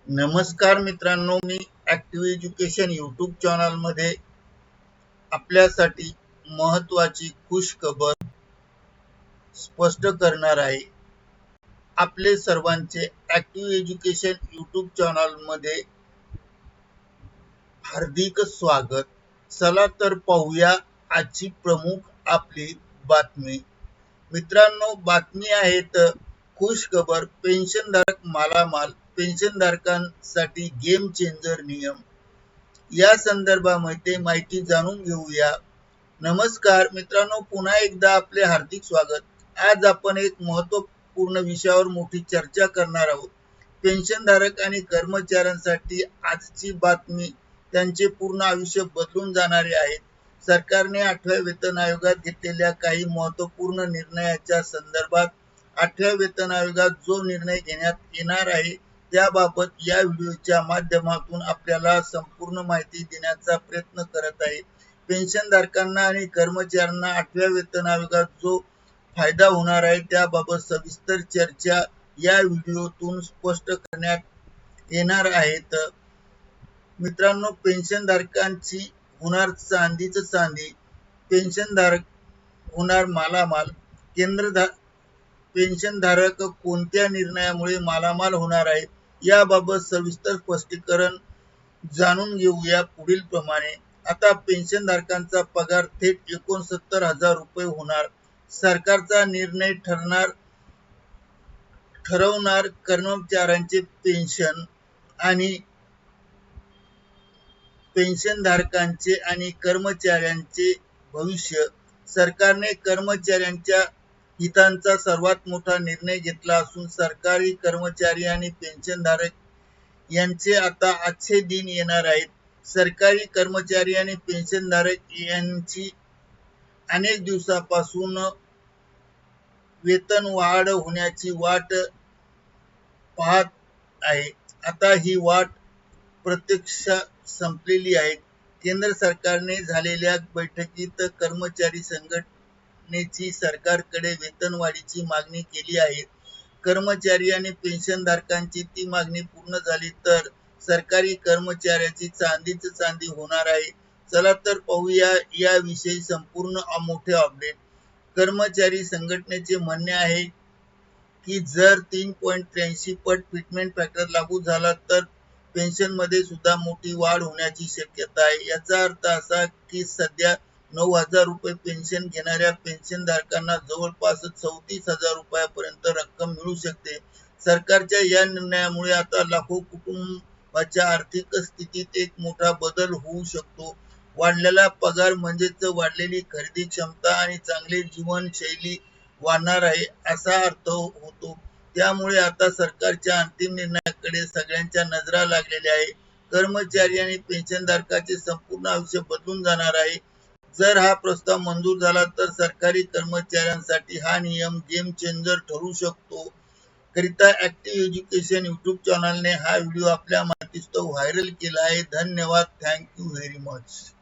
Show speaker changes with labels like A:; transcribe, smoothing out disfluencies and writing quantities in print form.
A: नमस्कार मित्रांनो, मी active education YouTube चॅनलमध्ये आपल्यासाठी महत्त्वाची खुशखबर स्पष्ट करणार आहे. आपले सर्वांचे ॲक्टिव्ह एज्युकेशन यूट्यूब चॅनलमध्ये हार्दिक स्वागत. चला तर पाहूया आजची प्रमुख आपली बातमी. मित्रांनो, बातमी आहे तर खुशखबर, पेन्शनधारक मालामाल, पेन्शनधारकांसाठी गेम चेंजर नियम. या संदर्भामध्ये माहिती जाणून घेऊया. नमस्कार मित्रांनो, पुन्हा एकदा आपले हार्दिक स्वागत. आज आपण एक महत्त्वपूर्ण विषयावर मोठी चर्चा करणार आहोत. पेन्शनधारक आणि कर्मचाऱ्यांसाठी आजची बातमी त्यांचे पूर्ण आयुष्य बदलून जाणारे आहे. सरकारने 8व्या वेतन आयोगात घेतलेल्या काही महत्त्वपूर्ण निर्णयाच्या संदर्भात 8व्या वेतन आयोगात जो निर्णय घेण्यात येणार आहे त्याबाबत या व्हिडिओच्या माध्यमातून आपल्याला संपूर्ण माहिती देण्याचा प्रयत्न करत आहे. पेन्शनधारकांना आणि कर्मचाऱ्यांना 8व्या वेतन आयोगात जो फायदा होणार आहे त्याबाबत सविस्तर चर्चा या व्हिडिओतून स्पष्ट करण्यात येणार आहेत. मित्रांनो, पेन्शनधारकांची होणार चांदीच चांदी, पेन्शनधारक होणार मालामाल. पेन्शनधारक कोणत्या निर्णयामुळे मालामाल होणार आहे याबाबत सविस्तर स्पष्टीकरण जाणून घेऊया पुढील प्रमाणे. आता पेन्शनधारकांचा पगार थेट 69,000 रुपये होणार. सरकारचा निर्णय ठरवणार कर्मचाऱ्यांचे पेन्शन आणि पेन्शनधारकांचे आणि कर्मचाऱ्यांचे भविष्य. सरकारने कर्मचाऱ्यांच्या हितांचा सर्वात मोठा निर्णय घेतला असून सरकारी कर्मचारी आणि पेन्शनधारक यांचे आता अच्छे दिन येणार आहेत. सरकारी कर्मचारी आणि पेन्शनधारक यांची अनेक दिवसापासून वेतन वाढ होण्याची वाट पाहत आहे. आता ही वाट प्रत्यक्षात संपलेली आहे. केंद्र सरकारने झालेल्या बैठकीत कर्मचारी संघटनेची सरकारकडे वेतनवाढीची मागणी केली आहे. कर्मचारी आणि पेन्शनधारकांची ती मागणी पूर्ण झाली तर सरकारी कर्मचाऱ्याची चांदीच चांदी होणार आहे. चला तर पाहूया याविषयी संपूर्ण मोठे अपडेट. कर्मचारी संघटनेचे म्हणणे आहे की जर 3.83 पट फिटमेंट फॅक्टर लागू झाला तर पेन्शनमध्ये सुद्धा मोठी वाढ होण्याची शक्यता आहे. याचा अर्थ असा की सध्या 9,000 रुपये पेन्शन घेणाऱ्या पेन्शनधारकांना जवळपास 34,000 रुपयापर्यंत रक्कम मिळू शकते. सरकारच्या या निर्णयामुळे आता लाखो कुटुंबाच्या आर्थिक स्थितीत एक मोठा बदल होऊ शकतो. वाढलेला पगार म्हणजेच वाढलेली खरेदी क्षमता आणि चांगली जीवनशैली वाढणार आहे असा अर्थ होतो. त्यामुळे आता सरकारच्या अंतिम निर्णयाकडे सगळ्यांच्या नजरा लागलेल्या आहे. कर्मचारी आणि पेन्शनधारकांचे संपूर्ण आयुष्य बदलून जाणार आहे. जर हा प्रस्ताव मंजूर झाला तर सरकारी कर्मचाऱ्यांसाठी हा नियम गेम चेंजर ठरू शकतो. करिता ॲक्टिव्ह एज्युकेशन यूट्यूब चॅनलने हा व्हिडिओ आपल्या माहितीस्तव व्हायरल केला आहे. धन्यवाद. Thank you very much.